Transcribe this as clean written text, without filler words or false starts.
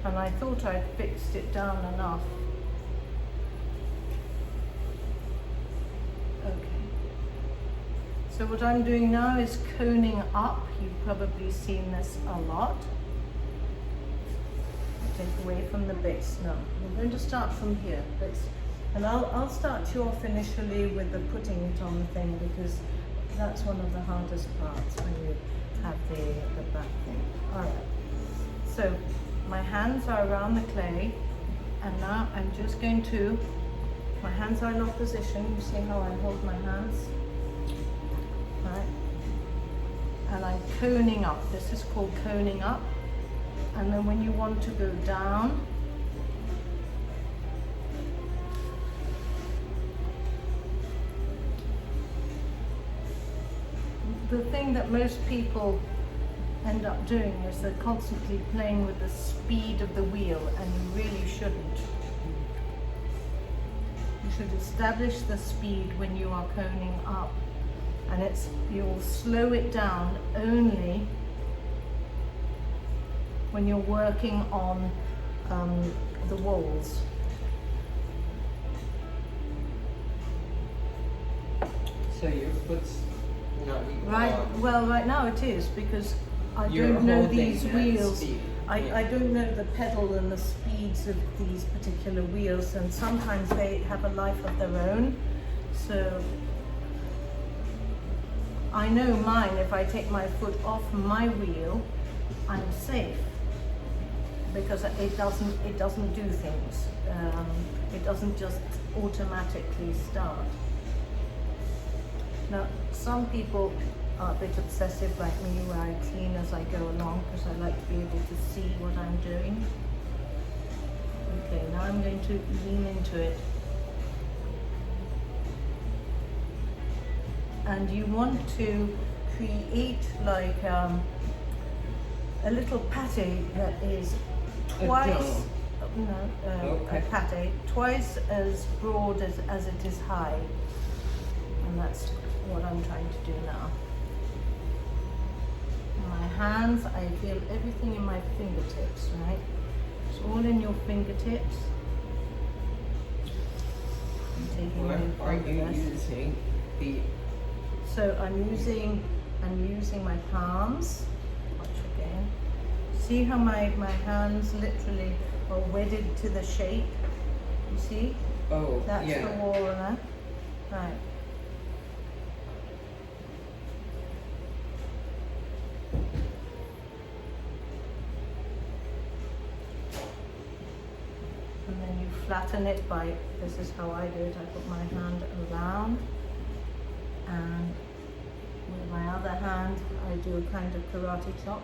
and I thought I'd fixed it down enough. Okay. So what I'm doing now is coning up. You've probably seen this a lot. Take away from the base. No, we're going to start from here. And I'll start you off initially with the putting it on the thing, because that's one of the hardest parts when you have the back thing. All right. So my hands are around the clay, and now I'm just going to, my hands are in opposition. You see how I hold my hands? Right. And I'm coning up. This is called coning up. And then when you want to go down, the thing that most people end up doing is they're constantly playing with the speed of the wheel, and you really shouldn't. You should establish the speed when you are coning up, and you'll slow it down only when you're working on the walls. So your foot's not right. Well, right now it is, because I don't know these wheels. I don't know the pedal and the speeds of these particular wheels, and sometimes they have a life of their own. So I know mine, if I take my foot off my wheel, I'm safe, because it doesn't do things. It doesn't just automatically start. Now, some people are a bit obsessive like me, where I clean as I go along, because I like to be able to see what I'm doing. Okay, now I'm going to lean into it. And you want to create like a little pate that is twice, a pate, twice as broad as it is high. And that's what I'm trying to do now. My hands, I feel everything in my fingertips, right? It's all in your fingertips. I'm taking What are you using? So I'm using my palms. Watch again. See how my hands literally are wedded to the shape? You see? Oh, that's yeah. the wall there. Right. And then you flatten it by, this is how I do it, I put my hand around, and with my other hand I do a kind of karate chop.